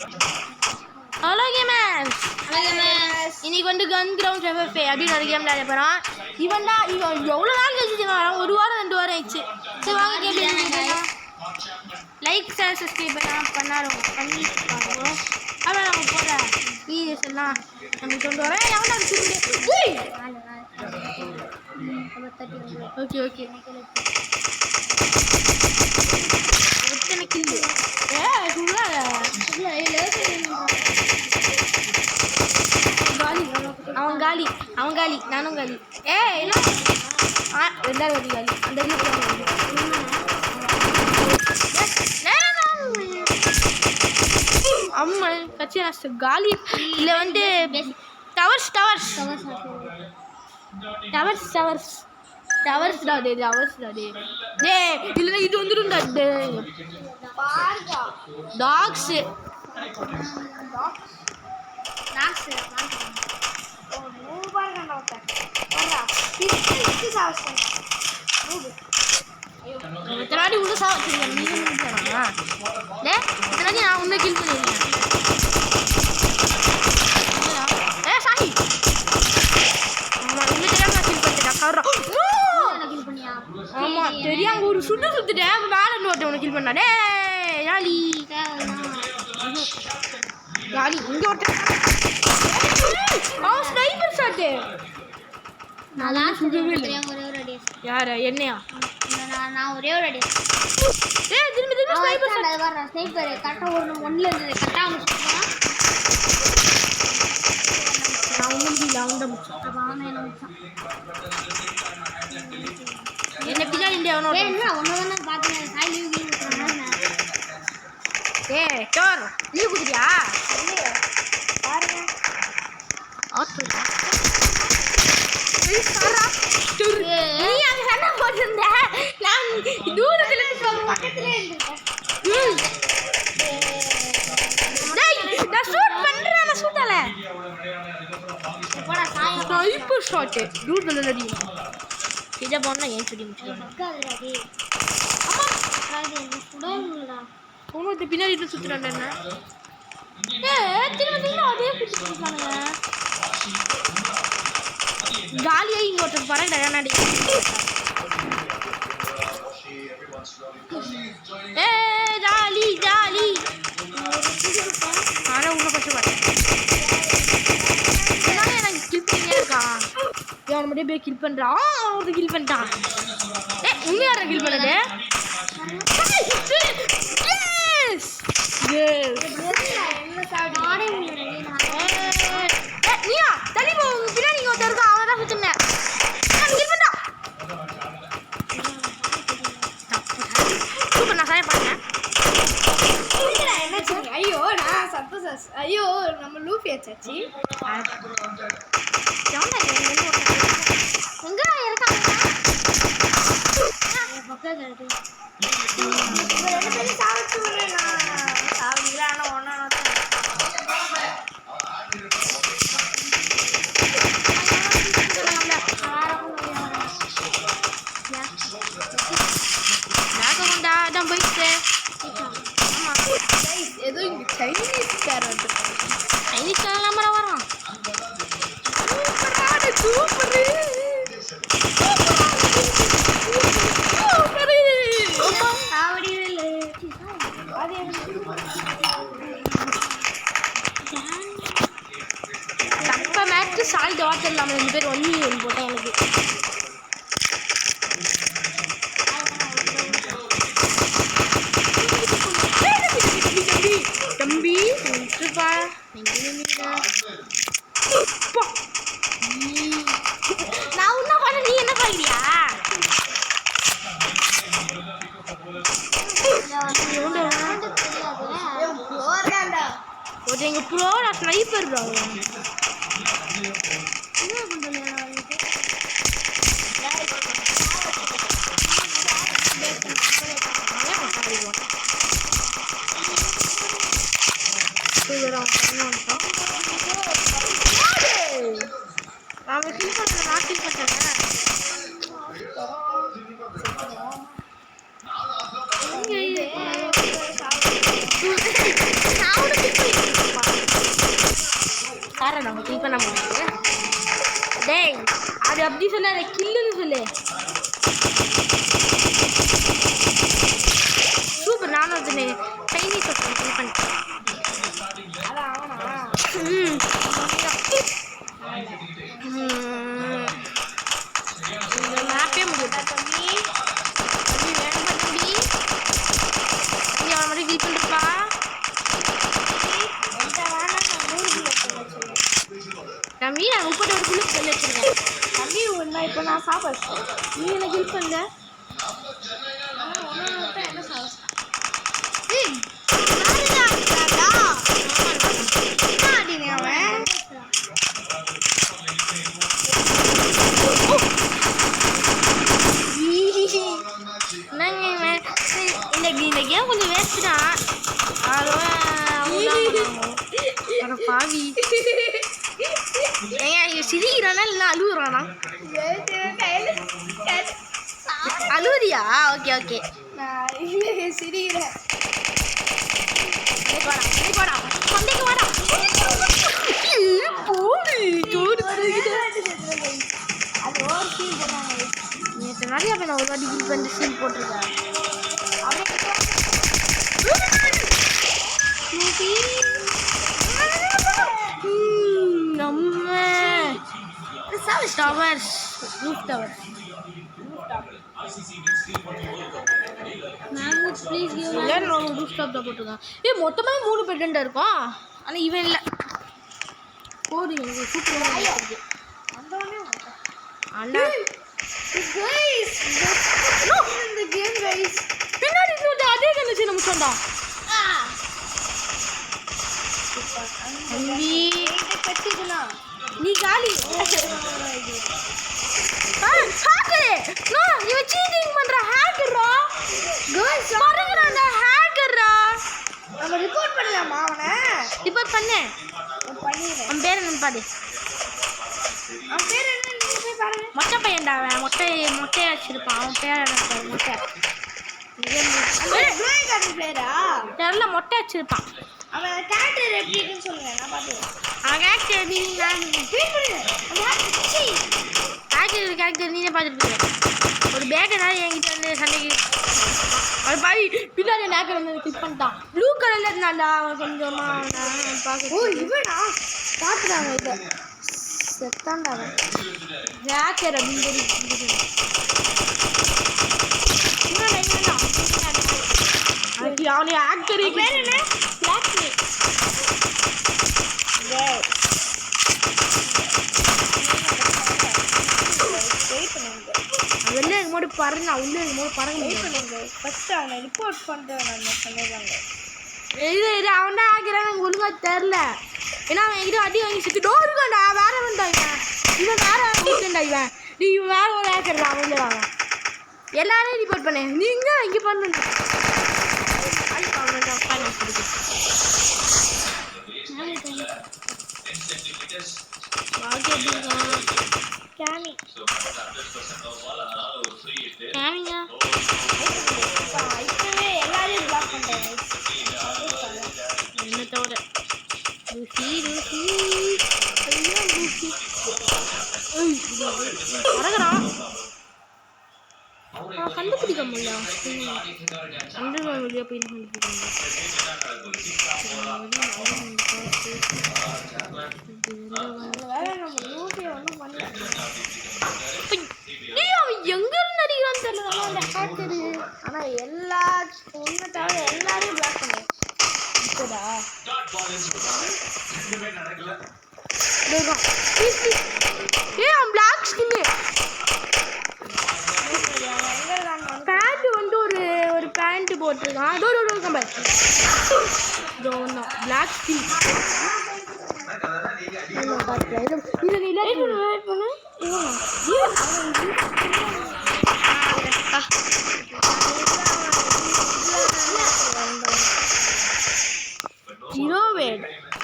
Hello gamers, இன்னைக்கு வந்து கன் ground FFA அப்படின்னு ஒரு கேம் விளையாட போகிறோம். இவன் எவ்வளோ நாள் கழிச்சு வரான், 1 வாரம் 2 வாரம் ஆயிடுச்சு. சரி வாங்க கேம் லைக் ஷேர் சப்ஸ்கிரைப் பண்ணாலும் பண்ணிப்பாங்க. அப்புறம் நம்ம போகிற வீடியோஸ் எல்லாம் நம்ம கொண்டு வரேன். ஓகே ஓகே எத்தனை கில்லு அவன் காலி நானும் காலி. எல்லாம் ரெண்டாவது காலி. அந்த அம்மா கட்சி காலி. இல்லை வந்து டவர்ஸ் டாடே இல்லை இது வந்துடும் டாக்ஸ் எத்தனாடி உள்ள சாப்பிடுங்க. எத்தனாடி நான் உன்னை கில் பண்ணிருக்கேன். சாரி ஆமா தெரியாம ஒரு சுத்துட்டேன். வேலை இன்னொருத்த உனக்கு கில் பண்ணாடே ஜாலி இங்க ஒருத்தன் அவன் ஸ்னைப்பர் ஷாட்டு. யாரு என்னையா? நான் ஒரே ஒரு அடி திரும்பி ஸ்னைப்பர் கரெக்டாக ஒரு 1ல இருந்தது. கரெக்டாக நான் ஒன்றும் என்ன பின்னாடி இந்தியா ஒன்று பார்த்தேன். சாய் லீவ் டோர் லீவ் கொடுத்தியா? பாருங்க நீ அங்க சண்டை போட்டிருந்த, நான் தூரத்துல பக்கத்துல இருந்திருக்கேன். நான் ஷூட் பண்றேன். நான் ஷூட்டால ஸ்னைப்பர் ஷாட் டூட் நல்ல அடி. இத போனா ஏன் சொல்லி முடிச்சிடுறேன். அம்மா இது பின்னாடி சுத்துறானே என்ன? திரும்ப அதே பிடிச்சிருக்கானுங்க. காலியா இங்க ஒருத்தர் பாரு டயனாடி. ஜாலி ஆனா உள்ள பச்சை பாரு. எனக்கு கில் பண்ணியே இருக்கான். அவன் மட்டும் போய் கில் பண்றான். அவன் கில் பண்ணிட்டான். உண்மையார கில் பண்ணது நீயா தள்ளி போ. பின்னாடி இங்க ஒருத்தர் இருக்கா. அவன் தான் சுத்தினேன். சூப்பர். நான் சாய பாருங்க. ஐயோ நம்ம லூஃபி ஆச்சாச்சு. எங்க இருக்காங்க ஏதோ இங்க சைனீஸ் நம்பர் வரான். சால்ட் வாட்டர் இல்லாமல் 2 பேர் ஒன்று போட்டேன். எனக்கு தம்பி விட்டுப்பா. நான் ஒன்றும் பண்ண, நீ என்ன பண்ணுறியா? எங்க ப்ரோ நான் ஸ்னைப்பர் நான் வேறடா கில் பண்ண முடியாது. டேய் அது அப்படி சொல்லாத, கில்லுன்னு சொல்லு. சூப்பர். நானும் அது சைனீஸ் கில் பண்ணிட்டேன். இந்த மேப்பே முடியும் தம்பி. வேணுமா தம்பி? அவன் மட்டும் கில் பண்ணிருப்பா. தம்பி நான் 31 சொல்லி வச்சிருக்கேன். தம்பி ஒன்றா இப்போ நான் சாப்பிட்றேன். நீ என்ன கில் பண்ணல? என்ன சாப்பிட்றேன்? இந்த கேம் கொஞ்சம் வேஸ்ட் தான். பாவி ஏங்க சிரிக்கிறானா இல்லை அழுகுறானா? அழுகுறியா? ஓகே ஓகே சிரிக்கிறேன். நேற்று நிறைய பேர் நான் ஒரு வாட்டி கில் பண்ணி சீல் போட்டிருக்கேன். நம்ம towers roof towers roof top தான் போட்டிருக்கான். மொத்தமாக 3 பெட்டண்டா இருக்கும். ஆனால் இவன் இல்லை. போதும் எனக்கு சூப்பராக இருக்குது. அண்ணா பின்னாடி அதே கண்டிச்சு நம்ம சொன்னா நீ காலி. இவன் சீட்டிங் பண்ற ஹேக்கர்ரா. மறங்கறானே ஹேக்கர்ரா. நம்ம ரிப்போர்ட் பண்ணலாமா அவனை? ரிப்போர்ட் பண்ணு. பண்ணிடுறேன். அவன் பேர் என்ன பாரு. அவன் பேர் என்ன? நீங்க போய் பாருங்க. மொட்டை பையன்டா அவன். மொட்டையா வச்சிருப்பான். அவன் பேர் என்ன? மொட்டை. பேரா தெரியல. மொட்டை வச்சிருப்பான். அவன் கேரக்டர் எப்படி இருக்குன்னு சொல்லுங்க. நான் பார்த்துக்கிறேன். அவன் கேரக்டர் நீனே பார்த்துட்டு ஒரு பேக் ஏதாவது என்கிட்ட வந்து சண்டைக்கு அவன் பாய் பின்னாடி நேக்கர் வந்து கிளிக் பண்ணிட்டான். ப்ளூ கலரில் இருந்தான்டா அவன் கொஞ்சமாக அவனை பார்க்க. ஓ இவனா பார்த்துட்டாங்க. இதை செத்தான்டா அவன் ஹேக்கர் அப்படின்னு சொல்லி அவனை ஹேக்கர் பேர் என்ன? பிளாக்மே. வெளில இருக்கும்போது பறந்து உள்ளே இருக்கும்போது பறங்க. ஃபஸ்ட்டு அவனை ரிப்போர்ட் பண்ணுறேன் சொல்லிடுறாங்க. இது அவன் தான் ஆக்கிறான்னு எனக்கு ஒழுங்காக தெரில. ஏன்னா அவன் என்கிட்ட அடி வாங்கி சுற்றிட்டோ இருக்கான்டா. வேற வந்தா இவன் வேற வீட்டுண்டா. இவன் வேற ஒரு ஆக்கிறா. அவன் அவன் எல்லாரையும் ரிப்போர்ட் பண்ணேன். நீங்கள் இங்கே பண்ணுங்க. கேமி கேமிங்க இப்போவே எல்லாரையும் பிளாக் பண்ணுறேன். என்ன தவிர வரகிறான். கண்டுபிடிக்க முடியல. அண்டர் வெளியே போய் கண்டுபிடிக்க எங்க இருந்து அடிக்கிறான்னு தெரியல. அந்த ஹேக்கரு ஆனால் எல்லா ஒன்று தவிர எல்லாரையும் பிளாக் பண்ணுறேன். இப்போதா அவன் பிளாக் ஸ்கின்னு பேண்ட் வந்து ஒரு பேண்ட் போட்டிருக்கான். கம்பல் பிளாக் ஸ்கின்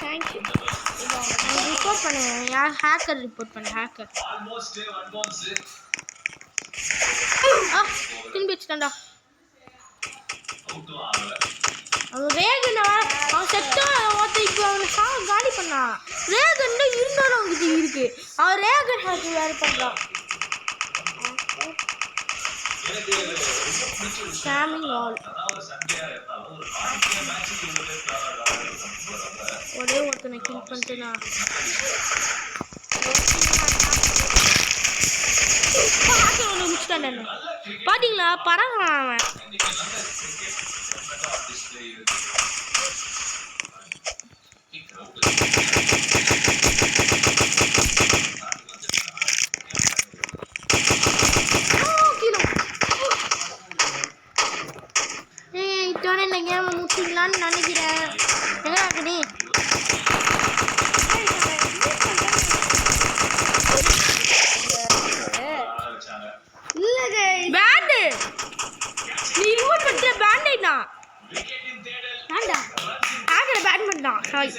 தேங்க்யூ. ரிப்போர்ட் பண்ணேன். யார் ஹேக்கர் ரிப்போர்ட் பண்ண ஹேக்கர் திரும்பி வச்சுட்டான்டா. அவன் வேகனா அவன் செத்தான். இப்போ அவனை காலி பண்ணான். ரேகன் இருந்தாலும் அவங்களுக்கு இருக்கு. அவன் ரேகன் ஹாக்கி வேறு பண்ணுறான். Scamming all. ஒரே ஒருத்தனை கில் பண்ணிட்டுனா முடிச்சுட்டான். பாத்தீங்களா பறகுறான் அவன். இந்த கேமை முடிச்சிக்கலான்னு நினைக்கிறேன். எங்க நீ பேண்டு நீ ரிமோட் பண்ற பேண்டேனா ஆண்டா ஆகற பேட் பண்ணா ஹாய்